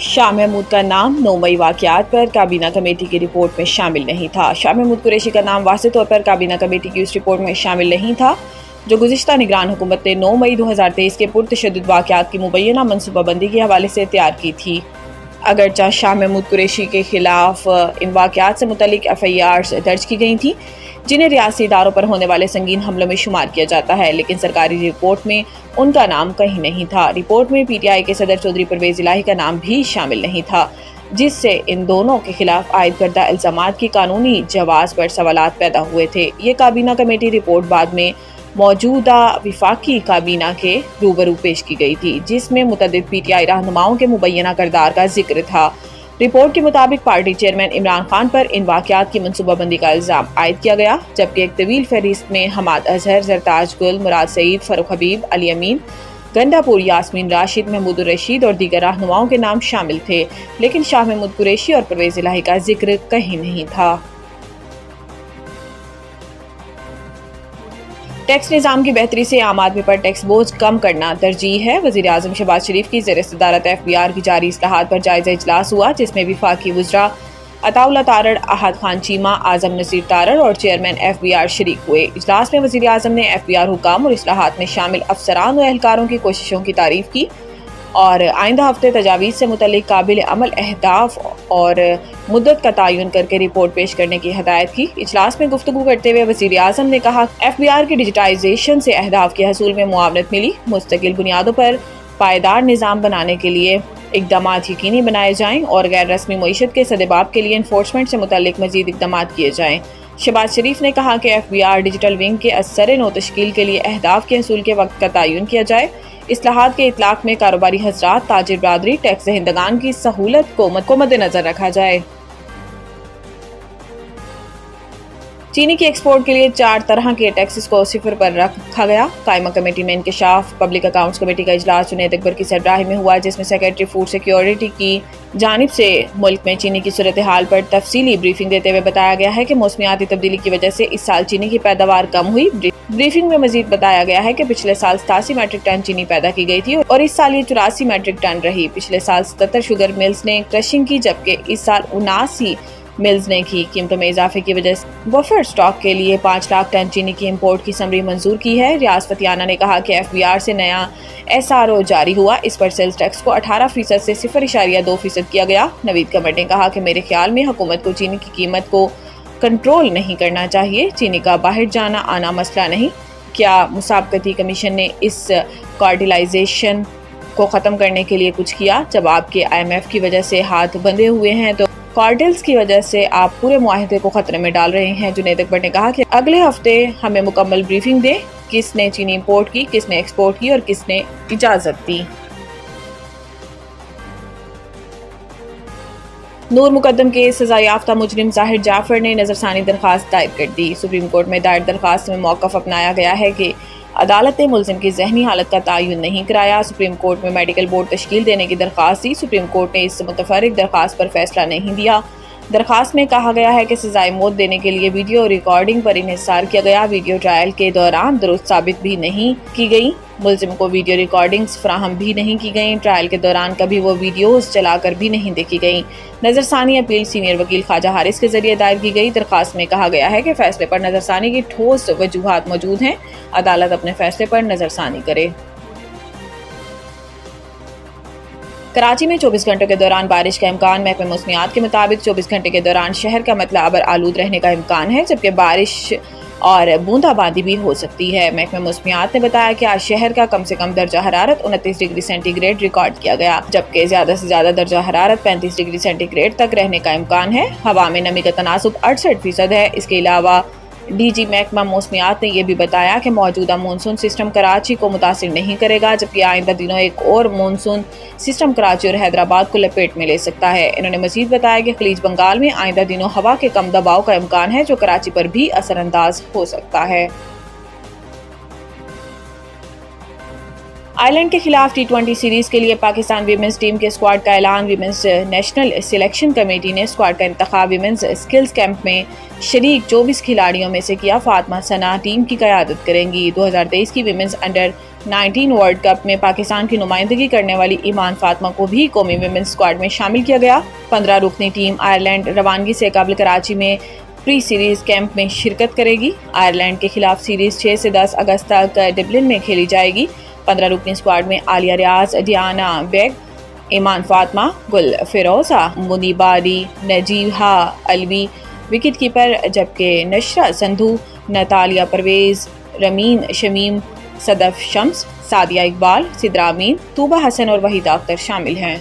شاہ محمود کا نام 9 مئی واقعات پر کابینہ کمیٹی کی رپورٹ میں شامل نہیں تھا۔ شاہ محمود قریشی کا نام واضح طور پر کابینہ کمیٹی کی اس رپورٹ میں شامل نہیں تھا جو گزشتہ نگران حکومت نے 9 مئی 2023 کے پرتشدد واقعات کی مبینہ منصوبہ بندی کے حوالے سے تیار کی تھی۔ اگرچہ شاہ محمود قریشی کے خلاف ان واقعات سے متعلق FIRs درج کی گئی تھیں جنہیں ریاستی اداروں پر ہونے والے سنگین حملوں میں شمار کیا جاتا ہے، لیکن سرکاری رپورٹ میں ان کا نام کہیں نہیں تھا۔ رپورٹ میں PTI کے صدر چودھری پرویز الہی کا نام بھی شامل نہیں تھا، جس سے ان دونوں کے خلاف عائد کردہ الزامات کی قانونی جواز پر سوالات پیدا ہوئے تھے۔ یہ کابینہ کمیٹی رپورٹ بعد میں موجودہ وفاقی کابینہ کے روبرو پیش کی گئی تھی، جس میں متعدد PTI رہنماؤں کے مبینہ کردار کا ذکر تھا۔ رپورٹ کے مطابق پارٹی چیئرمین عمران خان پر ان واقعات کی منصوبہ بندی کا الزام عائد کیا گیا، جبکہ ایک طویل فہرست میں حماد اظہر، زرتاج گل، مراد سعید، فاروق حبیب، علی امین، گنڈا پور یاسمین راشد، محمود الرشید اور دیگر رہنماؤں کے نام شامل تھے، لیکن شاہ محمود قریشی اور پرویز الہی کا ذکر کہیں نہیں تھا۔ ٹیکس نظام کی بہتری سے عام آدمی پر ٹیکس بوجھ کم کرنا ترجیح ہے۔ وزیر اعظم شہباز شریف کی زیر صدارت FBR کی جاری اصلاحات پر جائزہ اجلاس ہوا، جس میں وفاقی وزراء عطا اللہ تارڑ، احد خان چیمہ، اعظم نصیر تارڑ اور چیئرمین FBR شریک ہوئے۔ اجلاس میں وزیر اعظم نے FBR حکام اور اصلاحات میں شامل افسران و اہلکاروں کی کوششوں کی تعریف کی اور آئندہ ہفتے تجاویز سے متعلق قابل عمل اہداف اور مدت کا تعین کر کے رپورٹ پیش کرنے کی ہدایت کی۔ اجلاس میں گفتگو کرتے ہوئے وزیر اعظم نے کہا کہ FBR کی ڈیجیٹائزیشن سے اہداف کے حصول میں معاونت ملی، مستقل بنیادوں پر پائیدار نظام بنانے کے لیے اقدامات یقینی بنائے جائیں اور غیر رسمی معیشت کے سدباب کے لیے انفورسمنٹ سے متعلق مزید اقدامات کیے جائیں۔ شہباز شریف نے کہا کہ FBR ڈیجیٹل ونگ کے اثر نو تشکیل کے لیے اہداف کے حصول کے وقت کا تعین کیا جائے۔ اصلاحات کے اطلاق میں کاروباری حضرات، تاجر برادری، ٹیکس دہندگان کی سہولت کو مد نظر رکھا جائے۔ چینی کی ایکسپورٹ کے لیے 4 طرح کے ٹیکسز کو صفر پر رکھا گیا۔ قائمہ کمیٹی میں انکشاف پبلک اکاؤنٹس کمیٹی کا اجلاس جنید اکبر کی سربراہی میں ہوا، جس میں سیکریٹری فوڈ سیکیورٹی کی جانب سے ملک میں چینی کی صورتحال پر تفصیلی بریفنگ دیتے ہوئے بتایا گیا ہے کہ موسمیاتی تبدیلی کی وجہ سے اس سال چینی کی پیداوار کم ہوئی۔ بریفنگ میں مزید بتایا گیا ہے کہ پچھلے سال 87 میٹرک ٹن چینی پیدا کی گئی تھی اور اس سال یہ 84 میٹرک ٹن رہی۔ پچھلے سال 77 شوگر ملز نے کرشنگ کی، جبکہ اس سال 79 ملز نے کی۔ قیمتوں میں اضافے کی وجہ سے بفر سٹاک کے لیے 5 لاکھ ٹن چینی کی امپورٹ کی سمری منظور کی ہے۔ ریاض فتیانہ نے کہا کہ FBR سے نیا SRO جاری ہوا، اس پر سیلز ٹیکس کو 18% سے 0.2% کیا گیا۔ نوید قمر نے کہا کہ میرے خیال میں حکومت کو چینی کی قیمت کو کنٹرول نہیں کرنا چاہیے۔ چینی کا باہر جانا آنا مسئلہ نہیں۔ کیا مسابقتی کمیشن نے اس کارٹلائزیشن کو ختم کرنے کے لیے کچھ کیا؟ جب آپ کے IMF کی وجہ سے ہاتھ بندھے ہوئے ہیں تو کارٹلز کی وجہ سے آپ پورے معاہدے کو خطرے میں ڈال رہے ہیں۔ جنید اکبر نے کہا کہ اگلے ہفتے ہمیں مکمل بریفنگ دیں، کس نے چینی امپورٹ کی، کس نے ایکسپورٹ کی اور کس نے اجازت دی۔ نور مقدم کے سزا یافتہ مجرم ظاہر جعفر نے نظرثانی درخواست دائر کر دی۔ سپریم کورٹ میں دائر درخواست میں موقف اپنایا گیا ہے کہ عدالت نے ملزم کی ذہنی حالت کا تعین نہیں کرایا۔ سپریم کورٹ میں میڈیکل بورڈ تشکیل دینے کی درخواست دی۔ سپریم کورٹ نے اس متفرق درخواست پر فیصلہ نہیں دیا۔ درخواست میں کہا گیا ہے کہ سزائے موت دینے کے لیے ویڈیو ریکارڈنگ پر انحصار کیا گیا۔ ویڈیو ٹرائل کے دوران درست ثابت بھی نہیں کی گئی۔ ملزم کو ویڈیو ریکارڈنگز فراہم بھی نہیں کی گئیں۔ ٹرائل کے دوران کبھی وہ ویڈیوز چلا کر بھی نہیں دیکھی گئیں۔ نظرثانی اپیل سینئر وکیل خواجہ حارث کے ذریعے دائر کی گئی۔ درخواست میں کہا گیا ہے کہ فیصلے پر نظرثانی کی ٹھوس وجوہات موجود ہیں، عدالت اپنے فیصلے پر نظرثانی کرے۔ کراچی میں 24 گھنٹوں کے دوران بارش کا امکان۔ محکمہ موسمیات کے مطابق 24 گھنٹے کے دوران شہر کا مطلع ابر آلود رہنے کا امکان ہے، جبکہ بارش اور بوندا باندی بھی ہو سکتی ہے۔ محکمہ موسمیات نے بتایا کہ آج شہر کا کم سے کم درجہ حرارت 29 ڈگری سینٹی گریڈ ریکارڈ کیا گیا، جبکہ زیادہ سے زیادہ درجہ حرارت 35 ڈگری سینٹی گریڈ تک رہنے کا امکان ہے۔ ہوا میں نمی کا تناسب 68% ہے۔ اس کے علاوہ DG محکمہ موسمیات نے یہ بھی بتایا کہ موجودہ مونسون سسٹم کراچی کو متاثر نہیں کرے گا، جبکہ آئندہ دنوں ایک اور مونسون سسٹم کراچی اور حیدرآباد کو لپیٹ میں لے سکتا ہے۔ انہوں نے مزید بتایا کہ خلیج بنگال میں آئندہ دنوں ہوا کے کم دباؤ کا امکان ہے، جو کراچی پر بھی اثر انداز ہو سکتا ہے۔ آئرلینڈ کے خلاف T20 سیریز کے لیے پاکستان ویمنز ٹیم کے اسکواڈ کا اعلان۔ ویمنز نیشنل سلیکشن کمیٹی نے اسکواڈ کا انتخاب ویمنز اسکلز کیمپ میں شریک 24 کھلاڑیوں میں سے کیا۔ فاطمہ ثنا ٹیم کی قیادت کریں گی۔ 2023 کی ویمنز انڈر 19 ورلڈ کپ میں پاکستان کی نمائندگی کرنے والی ایمان فاطمہ کو بھی قومی ویمنز اسکواڈ میں شامل کیا گیا۔ 15 رکنی ٹیم آئرلینڈ روانگی سے قبل کراچی میں پری سیریز کیمپ میں شرکت کرے گی۔ آئرلینڈ کے خلاف سیریز 6 سے 10 اگست تک ڈبلن میں کھیلی جائے گی۔ 15 رکنی اسکواڈ میں عالیہ ریاض، ڈیانا بیگ، ایمان فاطمہ، گل فیروزہ، منیبہ علی، نجیحہ علوی وکٹ کیپر، جبکہ نشرت سندھو، نتالیہ پرویز، رمین شمیم، صدف شمس، سعدیہ اقبال، سدرا امین، طوبہ حسن اور وحیدہ اختر شامل ہیں۔